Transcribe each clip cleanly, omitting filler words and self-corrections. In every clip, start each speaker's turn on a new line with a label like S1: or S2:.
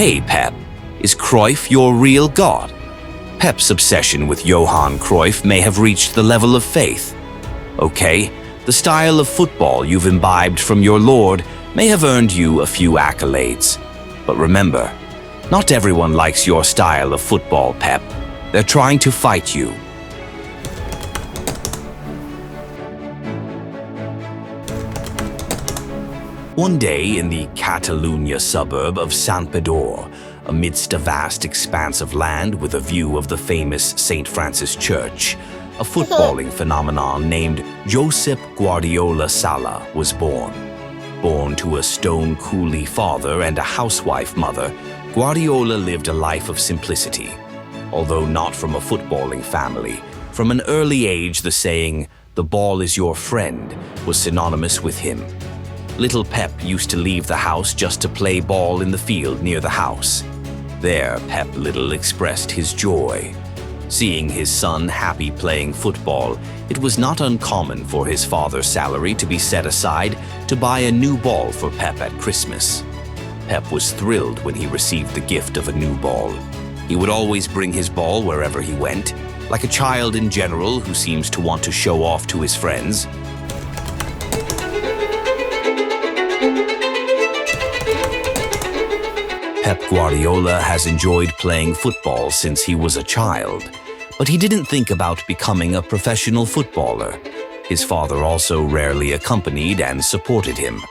S1: Hey Pep, is Cruyff your real god? Pep's obsession with Johan Cruyff may have reached the level of faith. Okay, the style of football you've imbibed from your lord may have earned you a few accolades. But remember, not everyone likes your style of football, Pep. They're trying to fight you. One day in the Catalunya suburb of Santpedor, amidst a vast expanse of land with a view of the famous St. Francis Church, a footballing phenomenon named Josep Guardiola Sala was born. Born to a stone coolie father and a housewife mother, Guardiola lived a life of simplicity. Although not from a footballing family, from an early age the saying, "the ball is your friend," was synonymous with him. Little Pep used to leave the house just to play ball in the field near the house. There, Pep Little expressed his joy. Seeing his son happy playing football, it was not uncommon for his father's salary to be set aside to buy a new ball for Pep at Christmas. Pep was thrilled when he received the gift of a new ball. He would always bring his ball wherever he went, like a child in general who seems to want to show off to his friends. Pep Guardiola has enjoyed playing football since he was a child, but he didn't think about becoming a professional footballer. His father also rarely accompanied and supported him.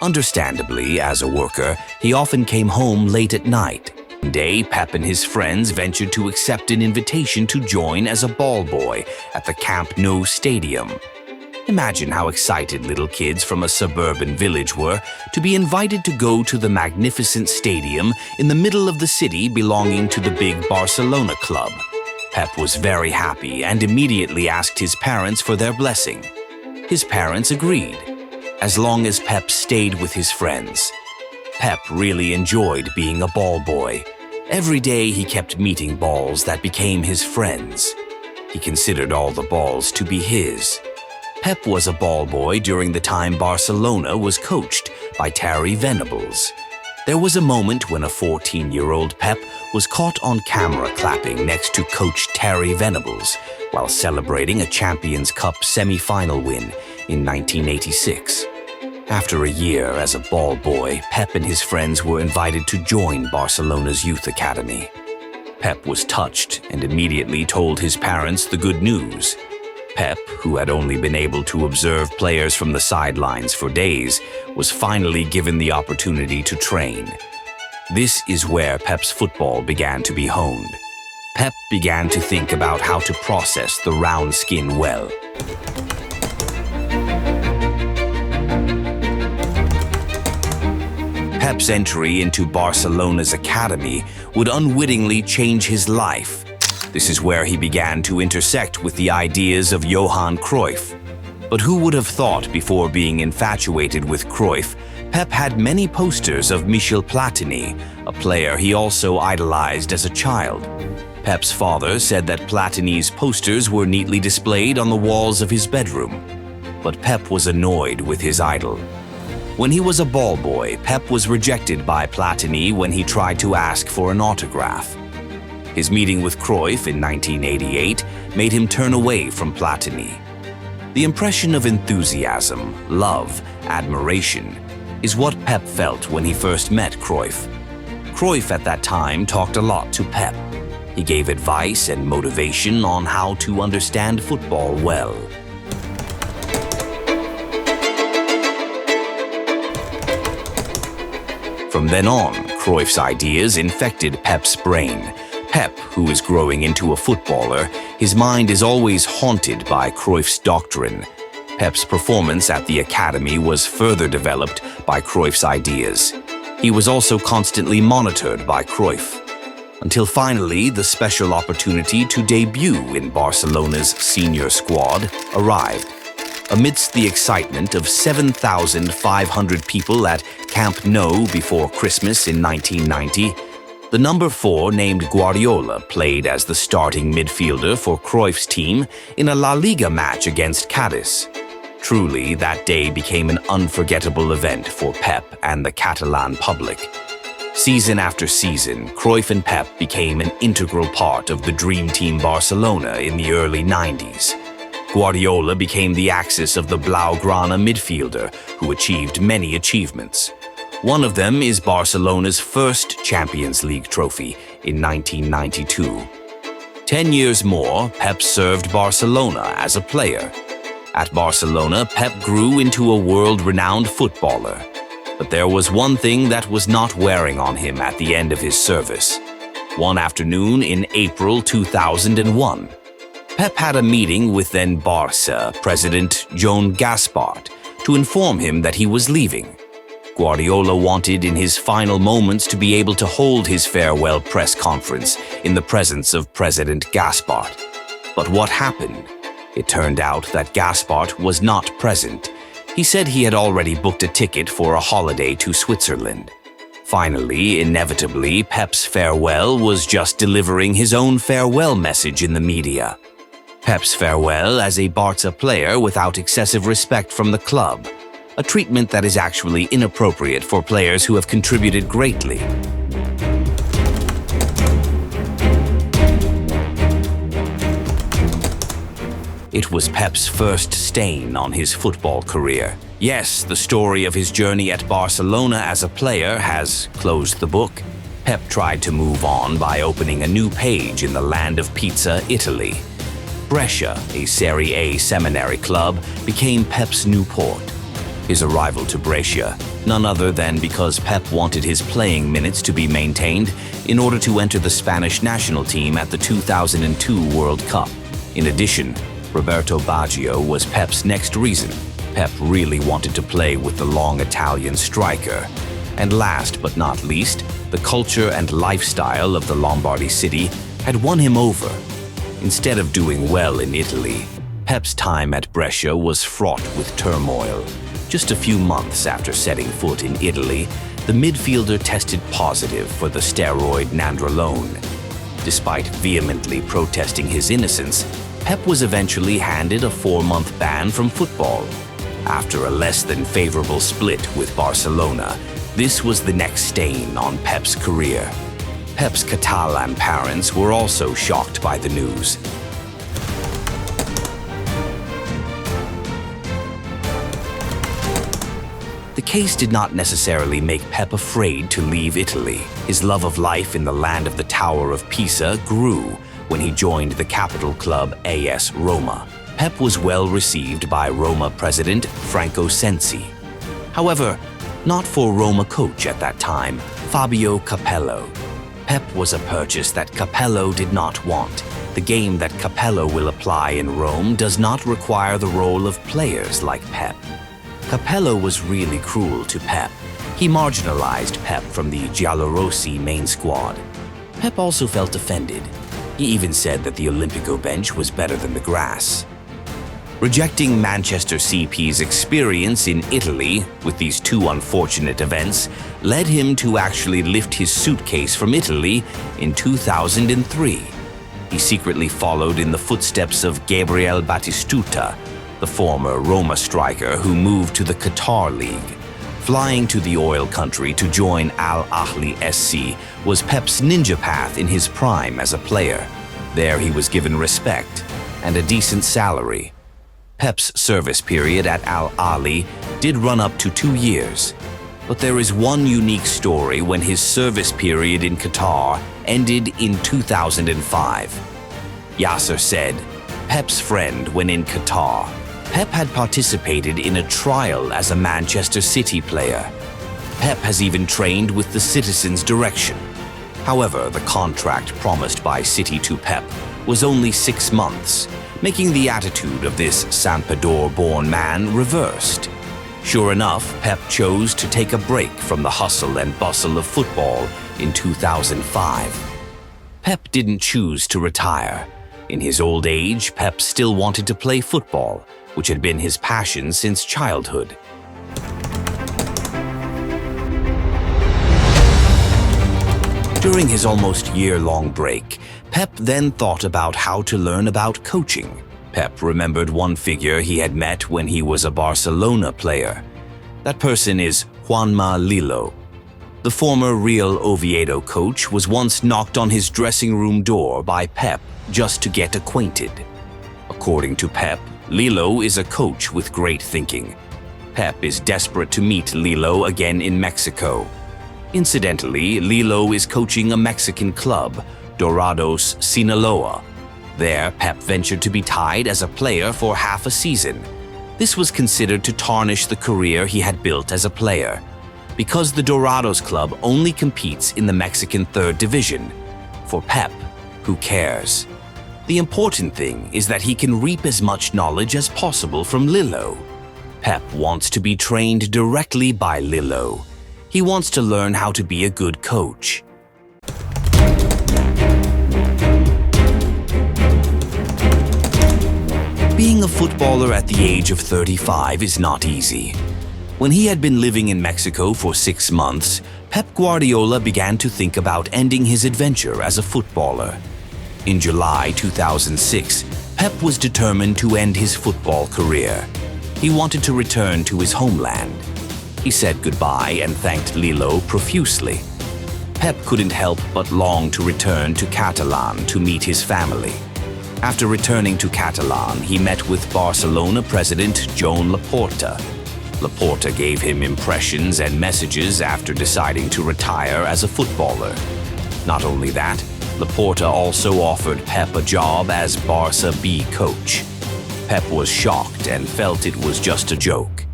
S1: Understandably, as a worker, he often came home late at night. One day, Pep and his friends ventured to accept an invitation to join as a ball boy at the Camp Nou stadium. Imagine how excited little kids from a suburban village were to be invited to go to the magnificent stadium in the middle of the city belonging to the big Barcelona club. Pep was very happy and immediately asked his parents for their blessing. His parents agreed, as long as Pep stayed with his friends. Pep really enjoyed being a ball boy. Every day he kept meeting balls that became his friends. He considered all the balls to be his. Pep was a ball boy during the time Barcelona was coached by Terry Venables. There was a moment when a 14-year-old Pep was caught on camera clapping next to coach Terry Venables while celebrating a Champions Cup semi-final win in 1986. After a year as a ball boy, Pep and his friends were invited to join Barcelona's youth academy. Pep was touched and immediately told his parents the good news. Pep, who had only been able to observe players from the sidelines for days, was finally given the opportunity to train. This is where Pep's football began to be honed. Pep began to think about how to process the round skin well. Pep's entry into Barcelona's academy would unwittingly change his life. This is where he began to intersect with the ideas of Johan Cruyff. But who would have thought before being infatuated with Cruyff, Pep had many posters of Michel Platini, a player he also idolized as a child. Pep's father said that Platini's posters were neatly displayed on the walls of his bedroom. But Pep was annoyed with his idol. When he was a ball boy, Pep was rejected by Platini when he tried to ask for an autograph. His meeting with Cruyff in 1988 made him turn away from Platini. The impression of enthusiasm, love, admiration is what Pep felt when he first met Cruyff. Cruyff at that time talked a lot to Pep. He gave advice and motivation on how to understand football well. From then on, Cruyff's ideas infected Pep's brain. Pep, who is growing into a footballer, his mind is always haunted by Cruyff's doctrine. Pep's performance at the academy was further developed by Cruyff's ideas. He was also constantly monitored by Cruyff, until finally the special opportunity to debut in Barcelona's senior squad arrived. Amidst the excitement of 7,500 people at Camp Nou before Christmas in 1990, the number 4 named Guardiola played as the starting midfielder for Cruyff's team in a La Liga match against Cadiz. Truly, that day became an unforgettable event for Pep and the Catalan public. Season after season, Cruyff and Pep became an integral part of the Dream Team Barcelona in the early 90s. Guardiola became the axis of the Blaugrana midfielder who achieved many achievements. One of them is Barcelona's first Champions League trophy in 1992. 10 years more, Pep served Barcelona as a player. At Barcelona, Pep grew into a world-renowned footballer. But there was one thing that was not wearing on him at the end of his service. One afternoon in April 2001, Pep had a meeting with then Barca president Joan Gaspart to inform him that he was leaving. Guardiola wanted in his final moments to be able to hold his farewell press conference in the presence of President Gaspart. But what happened? It turned out that Gaspart was not present. He said he had already booked a ticket for a holiday to Switzerland. Finally, inevitably, Pep's farewell was just delivering his own farewell message in the media. Pep's farewell as a Barca player without excessive respect from the club, a treatment that is actually inappropriate for players who have contributed greatly. It was Pep's first stain on his football career. Yes, the story of his journey at Barcelona as a player has closed the book. Pep tried to move on by opening a new page in the land of pizza, Italy. Brescia, a Serie A seminary club, became Pep's new port. His arrival to Brescia, none other than because Pep wanted his playing minutes to be maintained in order to enter the Spanish national team at the 2002 World Cup. In addition, Roberto Baggio was Pep's next reason. Pep really wanted to play with the long Italian striker. And last but not least, the culture and lifestyle of the Lombardy city had won him over. Instead of doing well in Italy, Pep's time at Brescia was fraught with turmoil. Just a few months after setting foot in Italy, the midfielder tested positive for the steroid nandrolone. Despite vehemently protesting his innocence, Pep was eventually handed a 4-month ban from football. After a less than favorable split with Barcelona, this was the next stain on Pep's career. Pep's Catalan parents were also shocked by the news. The case did not necessarily make Pep afraid to leave Italy. His love of life in the land of the Tower of Pisa grew when he joined the capital club AS Roma. Pep was well received by Roma president Franco Sensi. However, not for Roma coach at that time, Fabio Capello. Pep was a purchase that Capello did not want. The game that Capello will apply in Rome does not require the role of players like Pep. Capello was really cruel to Pep. He marginalized Pep from the Giallorossi main squad. Pep also felt offended. He even said that the Olimpico bench was better than the grass. Rejecting Manchester CP's experience in Italy with these two unfortunate events led him to actually lift his suitcase from Italy in 2003. He secretly followed in the footsteps of Gabriel Batistuta, the former Roma striker who moved to the Qatar League. Flying to the oil country to join Al Ahly SC was Pep's ninja path in his prime as a player. There he was given respect and a decent salary. Pep's service period at Al Ahly did run up to 2 years. But there is one unique story when his service period in Qatar ended in 2005. Yasser said, Pep's friend when in Qatar. Pep had participated in a trial as a Manchester City player. Pep has even trained with the Citizens' Direction. However, the contract promised by City to Pep was only 6 months, making the attitude of this Sampdoria-born man reversed. Sure enough, Pep chose to take a break from the hustle and bustle of football in 2005. Pep didn't choose to retire. In his old age, Pep still wanted to play football, which had been his passion since childhood. During his almost year-long break, Pep then thought about how to learn about coaching. Pep remembered one figure he had met when he was a Barcelona player. That person is Juanma Lillo. The former Real Oviedo coach was once knocked on his dressing room door by Pep just to get acquainted. According to Pep, Lilo is a coach with great thinking. Pep is desperate to meet Lilo again in Mexico. Incidentally, Lilo is coaching a Mexican club, Dorados Sinaloa. There, Pep ventured to be tied as a player for half a season. This was considered to tarnish the career he had built as a player, because the Dorados club only competes in the Mexican third division. For Pep, who cares? The important thing is that he can reap as much knowledge as possible from Lilo. Pep wants to be trained directly by Lilo. He wants to learn how to be a good coach. Being a footballer at the age of 35 is not easy. When he had been living in Mexico for 6 months, Pep Guardiola began to think about ending his adventure as a footballer. In July 2006, Pep was determined to end his football career. He wanted to return to his homeland. He said goodbye and thanked Lilo profusely. Pep couldn't help but long to return to Catalan to meet his family. After returning to Catalan, he met with Barcelona president Joan Laporta. Laporta gave him impressions and messages after deciding to retire as a footballer. Not only that, Laporta also offered Pep a job as Barca B coach. Pep was shocked and felt it was just a joke.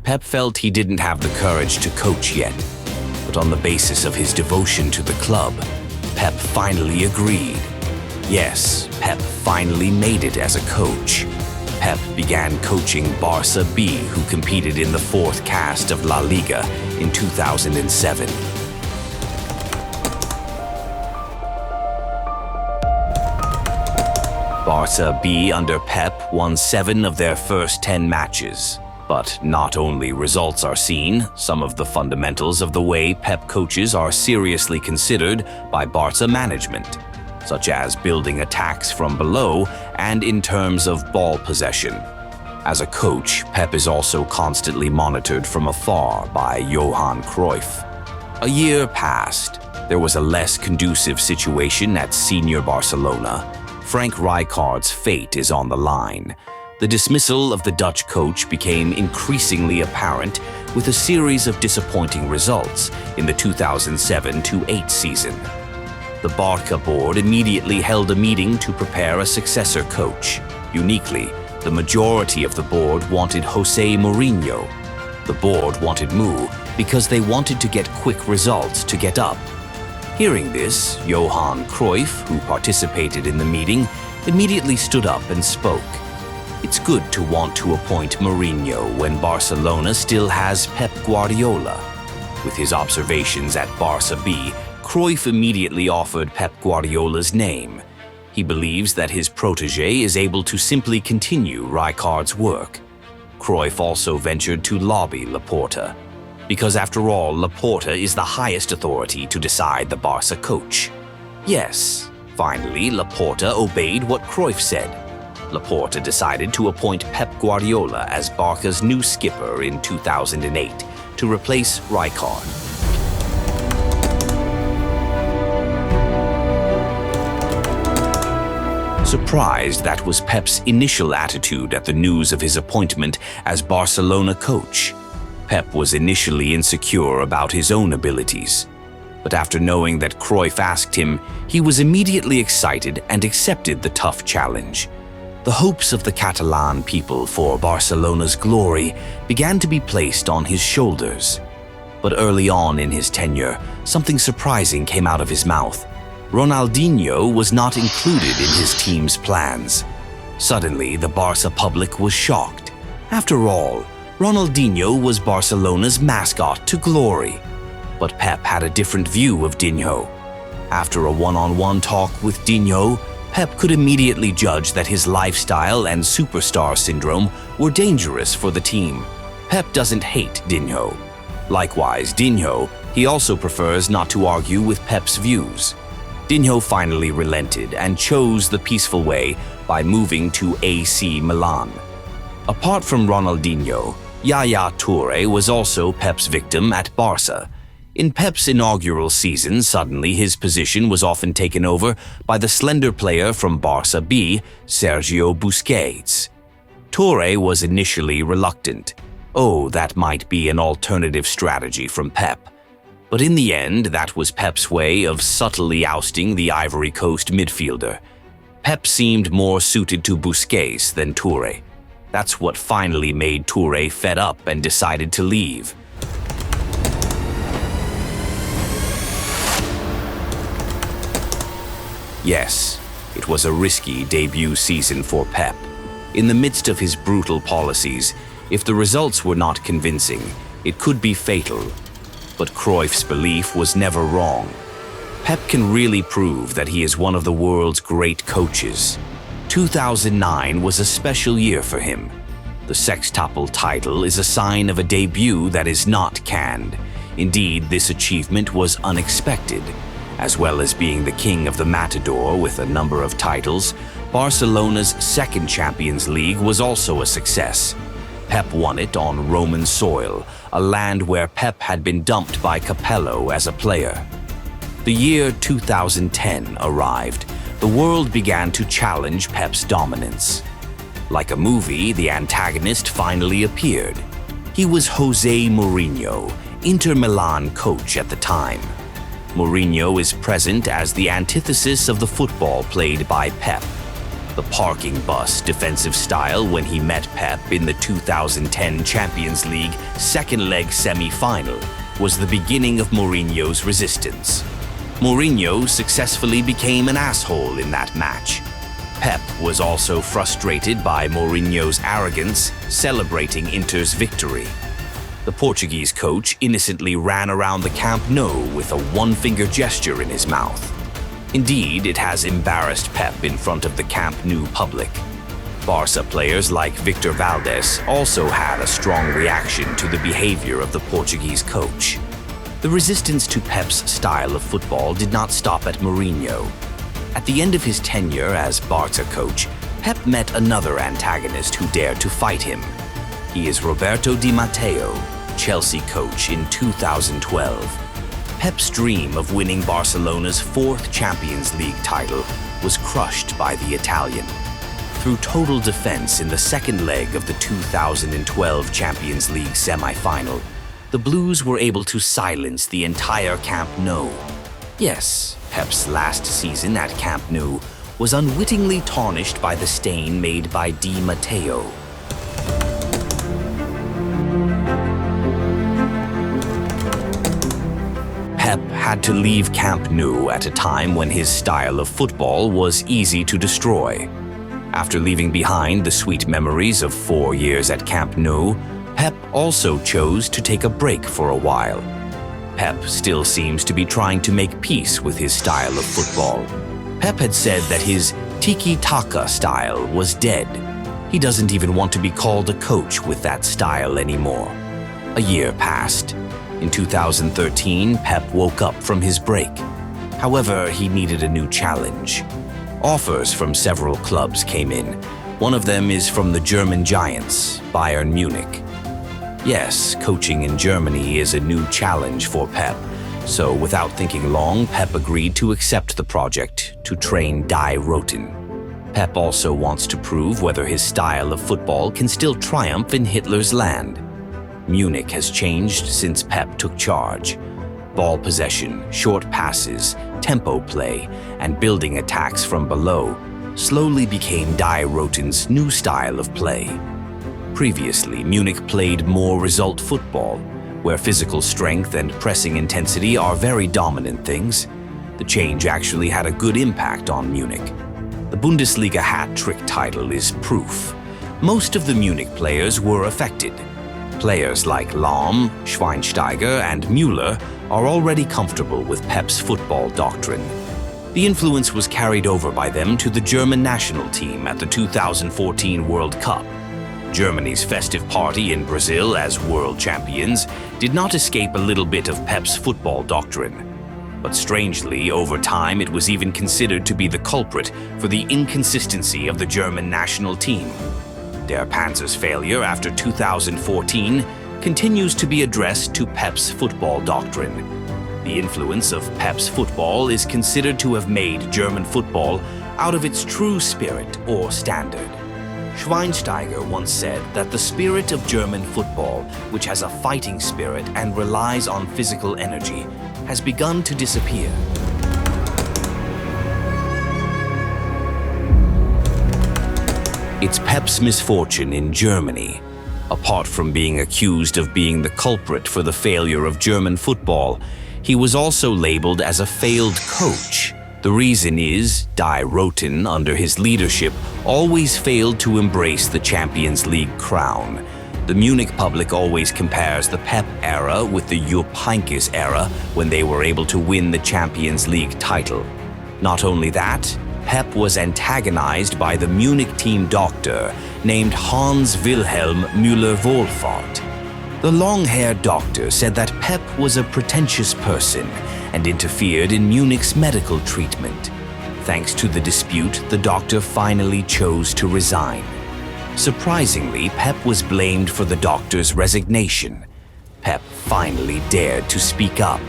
S1: Pep felt he didn't have the courage to coach yet, but on the basis of his devotion to the club, Pep finally agreed. Yes, Pep finally made it as a coach. Pep began coaching Barca B, who competed in the fourth cast of La Liga in 2007. Barca B under Pep won 7 of their first 10 matches. But not only results are seen, some of the fundamentals of the way Pep coaches are seriously considered by Barca management, such as building attacks from below and in terms of ball possession. As a coach, Pep is also constantly monitored from afar by Johan Cruyff. A year passed. There was a less conducive situation at senior Barcelona. Frank Rijkaard's fate is on the line. The dismissal of the Dutch coach became increasingly apparent with a series of disappointing results in the 2007-08 season. The Barca board immediately held a meeting to prepare a successor coach. Uniquely, the majority of the board wanted Jose Mourinho. The board wanted Mou because they wanted to get quick results to get up. Hearing this, Johan Cruyff, who participated in the meeting, immediately stood up and spoke. It's good to want to appoint Mourinho when Barcelona still has Pep Guardiola. With his observations at Barca B, Cruyff immediately offered Pep Guardiola's name. He believes that his protege is able to simply continue Rijkaard's work. Cruyff also ventured to lobby Laporta, because after all, Laporta is the highest authority to decide the Barca coach. Yes, finally, Laporta obeyed what Cruyff said. Laporta decided to appoint Pep Guardiola as Barca's new skipper in 2008 to replace Rijkaard. Surprised, that was Pep's initial attitude at the news of his appointment as Barcelona coach. Pep was initially insecure about his own abilities. But after knowing that Cruyff asked him, he was immediately excited and accepted the tough challenge. The hopes of the Catalan people for Barcelona's glory began to be placed on his shoulders. But early on in his tenure, something surprising came out of his mouth. Ronaldinho was not included in his team's plans. Suddenly, the Barca public was shocked. After all, Ronaldinho was Barcelona's mascot to glory. But Pep had a different view of Dinho. After a one-on-one talk with Dinho, Pep could immediately judge that his lifestyle and superstar syndrome were dangerous for the team. Pep doesn't hate Dinho. Likewise, Dinho, he also prefers not to argue with Pep's views. Dinho finally relented and chose the peaceful way by moving to AC Milan. Apart from Ronaldinho, Yaya Toure was also Pep's victim at Barca. In Pep's inaugural season, suddenly his position was often taken over by the slender player from Barca B, Sergio Busquets. Touré was initially reluctant. Oh, that might be an alternative strategy from Pep. But in the end, that was Pep's way of subtly ousting the Ivory Coast midfielder. Pep seemed more suited to Busquets than Touré. That's what finally made Touré fed up and decided to leave. Yes, it was a risky debut season for Pep. In the midst of his brutal policies, if the results were not convincing, it could be fatal. But Cruyff's belief was never wrong. Pep can really prove that he is one of the world's great coaches. 2009 was a special year for him. The sextuple title is a sign of a debut that is not canned. Indeed, this achievement was unexpected. As well as being the king of the Matador with a number of titles, Barcelona's second Champions League was also a success. Pep won it on Roman soil, a land where Pep had been dumped by Capello as a player. The year 2010 arrived. The world began to challenge Pep's dominance. Like a movie, the antagonist finally appeared. He was José Mourinho, Inter Milan coach at the time. Mourinho is present as the antithesis of the football played by Pep. The parking bus defensive style when he met Pep in the 2010 Champions League second leg semi-final was the beginning of Mourinho's resistance. Mourinho successfully became an asshole in that match. Pep was also frustrated by Mourinho's arrogance, celebrating Inter's victory. The Portuguese coach innocently ran around the Camp Nou with a one-finger gesture in his mouth. Indeed, it has embarrassed Pep in front of the Camp Nou public. Barca players like Victor Valdés also had a strong reaction to the behavior of the Portuguese coach. The resistance to Pep's style of football did not stop at Mourinho. At the end of his tenure as Barca coach, Pep met another antagonist who dared to fight him. He is Roberto Di Matteo, Chelsea coach in 2012. Pep's dream of winning Barcelona's fourth Champions League title was crushed by the Italian. Through total defense in the second leg of the 2012 Champions League semi-final, the Blues were able to silence the entire Camp Nou. Yes, Pep's last season at Camp Nou was unwittingly tarnished by the stain made by Di Matteo. Pep had to leave Camp Nou at a time when his style of football was easy to destroy. After leaving behind the sweet memories of 4 years at Camp Nou, Pep also chose to take a break for a while. Pep still seems to be trying to make peace with his style of football. Pep had said that his tiki-taka style was dead. He doesn't even want to be called a coach with that style anymore. A year passed. In 2013, Pep woke up from his break. However, he needed a new challenge. Offers from several clubs came in. One of them is from the German giants, Bayern Munich. Yes, coaching in Germany is a new challenge for Pep. So without thinking long, Pep agreed to accept the project to train Die Roten. Pep also wants to prove whether his style of football can still triumph in Hitler's land. Munich has changed since Pep took charge. Ball possession, short passes, tempo play, and building attacks from below slowly became Die Roten's new style of play. Previously, Munich played more result football, where physical strength and pressing intensity are very dominant things. The change actually had a good impact on Munich. The Bundesliga hat-trick title is proof. Most of the Munich players were affected. Players like Lahm, Schweinsteiger, and Müller are already comfortable with Pep's football doctrine. The influence was carried over by them to the German national team at the 2014 World Cup. Germany's festive party in Brazil as world champions did not escape a little bit of Pep's football doctrine. But strangely, over time, it was even considered to be the culprit for the inconsistency of the German national team. Der Panzer's failure after 2014 continues to be addressed to Pep's football doctrine. The influence of Pep's football is considered to have made German football out of its true spirit or standard. Schweinsteiger once said that the spirit of German football, which has a fighting spirit and relies on physical energy, has begun to disappear. It's Pep's misfortune in Germany. Apart from being accused of being the culprit for the failure of German football, he was also labeled as a failed coach. The reason is, Die Roten, under his leadership, always failed to embrace the Champions League crown. The Munich public always compares the Pep era with the Jupp Heynckes era, when they were able to win the Champions League title. Not only that, Pep was antagonized by the Munich team doctor named Hans Wilhelm Müller-Wohlfahrt. The long-haired doctor said that Pep was a pretentious person and interfered in Munich's medical treatment. Thanks to the dispute, the doctor finally chose to resign. Surprisingly, Pep was blamed for the doctor's resignation. Pep finally dared to speak up.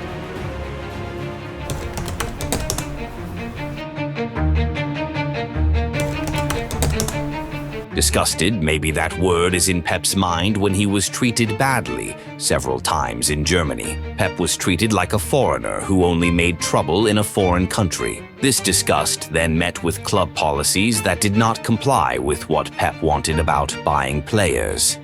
S1: Disgusted, maybe that word is in Pep's mind, when he was treated badly several times in Germany. Pep was treated like a foreigner who only made trouble in a foreign country. This disgust then met with club policies that did not comply with what Pep wanted about buying players.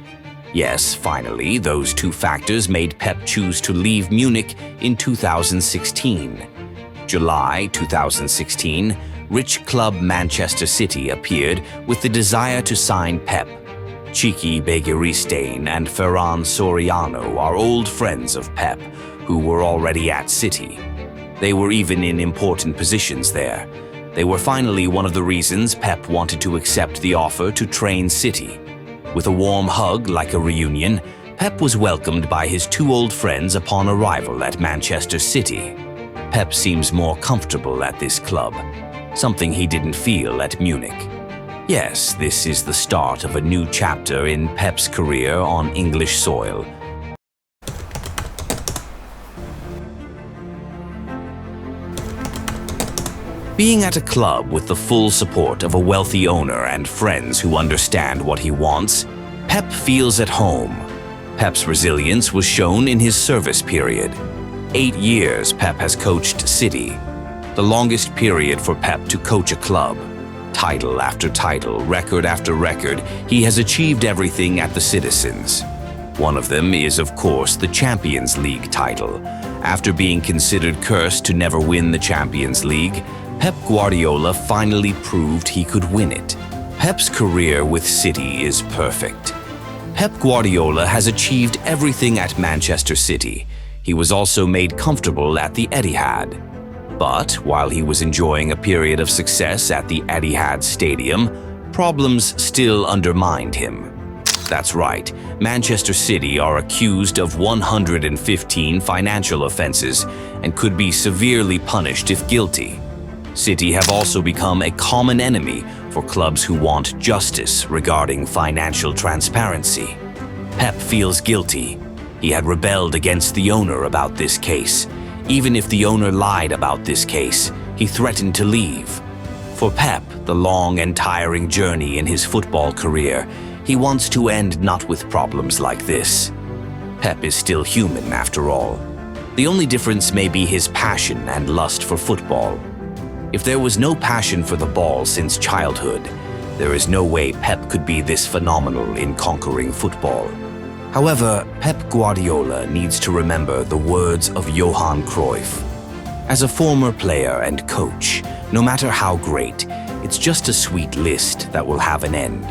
S1: Yes, finally, those two factors made Pep choose to leave Munich in 2016. July 2016, rich club Manchester City appeared with the desire to sign Pep. Txiki Begiristain and Ferran Soriano are old friends of Pep, who were already at City. They were even in important positions there. They were finally one of the reasons Pep wanted to accept the offer to train City. With a warm hug like a reunion, Pep was welcomed by his two old friends upon arrival at Manchester City. Pep seems more comfortable at this club, something he didn't feel at Munich. Yes, this is the start of a new chapter in Pep's career on English soil. Being at a club with the full support of a wealthy owner and friends who understand what he wants, Pep feels at home. Pep's resilience was shown in his service period. 8 years Pep has coached City, the longest period for Pep to coach a club. Title after title, record after record, he has achieved everything at the Citizens. One of them is, of course, the Champions League title. After being considered cursed to never win the Champions League, Pep Guardiola finally proved he could win it. Pep's career with City is perfect. Pep Guardiola has achieved everything at Manchester City. He was also made comfortable at the Etihad. But while he was enjoying a period of success at the Etihad Stadium, problems still undermined him. That's right, Manchester City are accused of 115 financial offenses and could be severely punished if guilty. City have also become a common enemy for clubs who want justice regarding financial transparency. Pep feels guilty. He had rebelled against the owner about this case. Even if the owner lied about this case, he threatened to leave. For Pep, the long and tiring journey in his football career, he wants to end not with problems like this. Pep is still human after all. The only difference may be his passion and lust for football. If there was no passion for the ball since childhood, there is no way Pep could be this phenomenal in conquering football. However, Pep Guardiola needs to remember the words of Johan Cruyff. As a former player and coach, no matter how great, it's just a sweet list that will have an end.